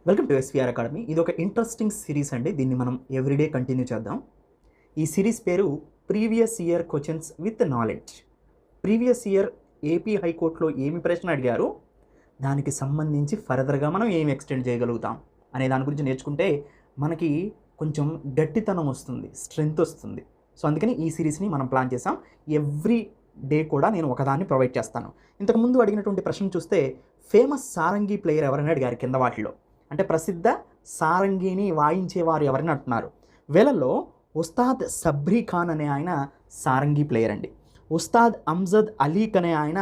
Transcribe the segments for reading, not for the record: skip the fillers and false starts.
Welcome to SVR academy. ఇది ఒక interesting series అండి. దీన్ని మనం ఎవ్రీడే కంటిన్యూ చేద్దాం. ఈ సిరీస్ పేరు previous year questions with knowledge. Previous year AP హైకోర్టులో ఏమి ప్రశ్న అడిగారు, దానికి సంబంధించి ఫర్దర్గా మనం ఏమి ఎక్స్టెండ్ చేయగలుగుతాం అనే దాని గురించి నేర్చుకుంటే మనకి కొంచెం గట్టితనం వస్తుంది, స్ట్రెంగ్త్ వస్తుంది. సో అందుకని ఈ సిరీస్ని మనం ప్లాన్ చేసాం. ఎవ్రీ డే కూడా నేను ఒకదాన్ని ప్రొవైడ్ చేస్తాను. ఇంతకుముందు అడిగినటువంటి ప్రశ్న చూస్తే ఫేమస్ సారంగి ప్లేయర్ ఎవరైనా అడిగారు కింద వాటిలో. అంటే ప్రసిద్ధ సారంగిని వాయించేవారు ఎవరైనా అంటున్నారు. వీళ్ళలో ఉస్తాద్ సబ్రీ ఖాన్ అనే ఆయన సారంగి ప్లేయర్ అండి. ఉస్తాద్ అమ్జద్ అలీక్ అనే ఆయన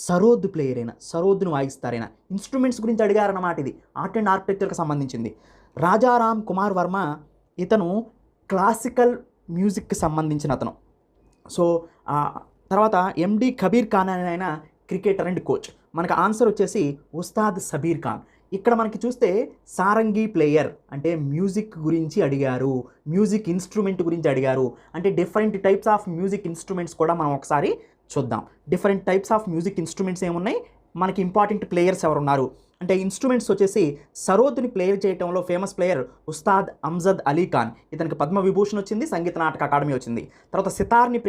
సరోద్ ప్లేయర్ అయినా, సరోద్ను వాయిస్తారైనా. ఇన్స్ట్రుమెంట్స్ గురించి అడిగారన్నమాట. ఇది ఆర్ట్ అండ్ ఆర్కిటెక్చర్కి సంబంధించింది. రాజారామ్ కుమార్ వర్మ ఇతను క్లాసికల్ మ్యూజిక్కి సంబంధించిన అతను. సో తర్వాత ఎండి కబీర్ ఖాన్ అనే ఆయన క్రికెటర్ అండ్ కోచ్. మనకు ఆన్సర్ వచ్చేసి ఉస్తాద్ సబీర్ ఖాన్. ఇక్కడ మనకి చూస్తే సారంగి ప్లేయర్ అంటే మ్యూజిక్ గురించి అడిగారు, మ్యూజిక్ ఇన్స్ట్రుమెంట్ గురించి అడిగారు. అంటే different types of music instruments కూడా మనం ఒకసారి చూద్దాం. Different types of music instruments ఏమున్నాయి, మనకి ఇంపార్టెంట్ ప్లేయర్స్ ఎవరున్నారు అంటే ఇన్స్ట్రుమెంట్స్ వచ్చేసి సరోద్ని ప్లే చేయడంలో ఫేమస్ ప్లేయర్ ఉస్తాద్ అమ్జద్ అలీ ఖాన్. ఇతనికి పద్మవిభూషణ్ వచ్చింది, సంగీత నాటక అకాడమీ వచ్చింది. తర్వాత సితార్ని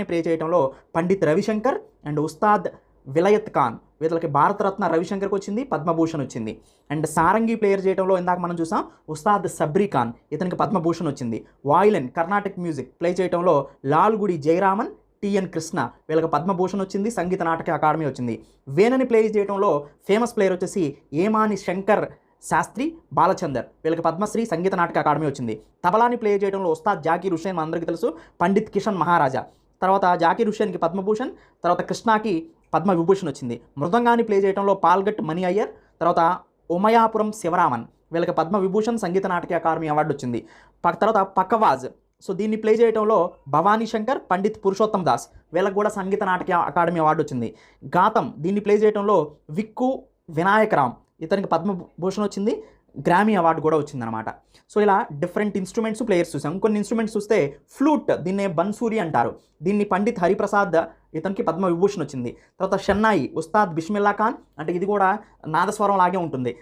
ప్లే చేయడంలో పండిత్ రవిశంకర్ అండ్ ఉస్తాద్ విలయత్ ఖాన్, వీళ్ళకి భారతరత్న రవిశంకర్కి వచ్చింది, పద్మభూషణ్ వచ్చింది. అండ్ సారంగి ప్లేయర్ చేయడంలో ఇందాక మనం చూసాం ఉస్తాద్ సబ్రీ ఖాన్, ఇతనికి పద్మభూషణ్ వచ్చింది. వాయిలిన్ కర్ణాటక మ్యూజిక్ ప్లే చేయడంలో లాల్గుడి జయరామన్, టిఎన్ కృష్ణ, వీళ్ళకి పద్మభూషణ్ వచ్చింది, సంగీత నాటక అకాడమీ వచ్చింది. వేణని ప్లే చేయడంలో ఫేమస్ ప్లేయర్ వచ్చేసి ఏమాని శంకర్ శాస్త్రి బాలచందర్, వీళ్ళకి పద్మశ్రీ, సంగీత నాటక అకాడమీ వచ్చింది. తబలాని ప్లే చేయడంలో ఉస్తాద్ జాకీర్ హుస్సేన్, అందరికీ తెలుసు, పండిత్ కిషన్ మహారాజా. తర్వాత జాకీర్ హుస్సేన్కి పద్మభూషణ్, తర్వాత కృష్ణాకి పద్మవిభూషణ్ వచ్చింది. మృదంగాన్ని ప్లే చేయడంలో పాల్గట్ మణి అయ్యర్, తర్వాత ఉమయాపురం శివరామన్, వీళ్ళకి పద్మవిభూషణ్, సంగీత నాటక అకాడమీ అవార్డు వచ్చింది. తర్వాత పక్కవాజ్, సో దీన్ని ప్లే చేయడంలో భవానీ శంకర్, పండిత్ పురుషోత్తం దాస్, వీళ్ళకి కూడా సంగీత నాటక అకాడమీ అవార్డు వచ్చింది. గాతం దీన్ని ప్లే చేయడంలో విక్కు వినాయకరామ్, ఇతనికి పద్మభూషణ్ వచ్చింది, గ్రామీ అవార్డు కూడా వచ్చిందనమాట. సో ఇలా డిఫరెంట్ ఇన్స్ట్రుమెంట్స్ ప్లేయర్స్ చూసాం. కొన్ని ఇన్స్ట్రుమెంట్స్ చూస్తే ఫ్లూట్, దీన్నే బన్సూరి అంటారు, దీన్ని పండిత్ హరిప్రసాద్, ఇతనికి పద్మవిభూషణ్ వచ్చింది. తర్వాత షెన్నాయి ఉస్తాద్ బిస్మిల్లా ఖాన్, అంటే ఇది కూడా నాదస్వరం లాగే ఉంటుంది,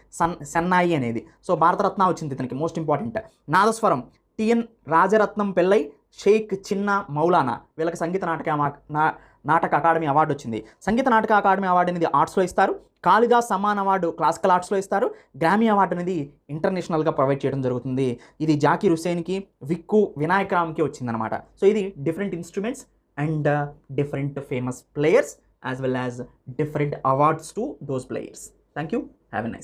షెన్నాయి అనేది. సో భారతరత్న వచ్చింది ఇతనికి, మోస్ట్ ఇంపార్టెంట్. నాదస్వరం టిఎన్ రాజరత్నం పెళ్ళై, షేక్ చిన్న మౌలానా, వీళ్ళకి సంగీత నాటక అకాడమీ అవార్డు వచ్చింది. సంగీత నాటక అకాడమీ అవార్డు అనేది ఆర్ట్స్లో ఇస్తారు. కాళిదాస్ సమ్మాన్ అవార్డు క్లాసికల్ ఆర్ట్స్లో ఇస్తారు. గ్రామీ అవార్డు అనేది ఇంటర్నేషనల్గా ప్రొవైడ్ చేయడం జరుగుతుంది. ఇది జాకీర్ హుస్సేన్కి, విక్కు వినాయకరామ్కి వచ్చిందనమాట. సో ఇది different instruments and different famous players as well as different awards to those players. Thank you. Have a nice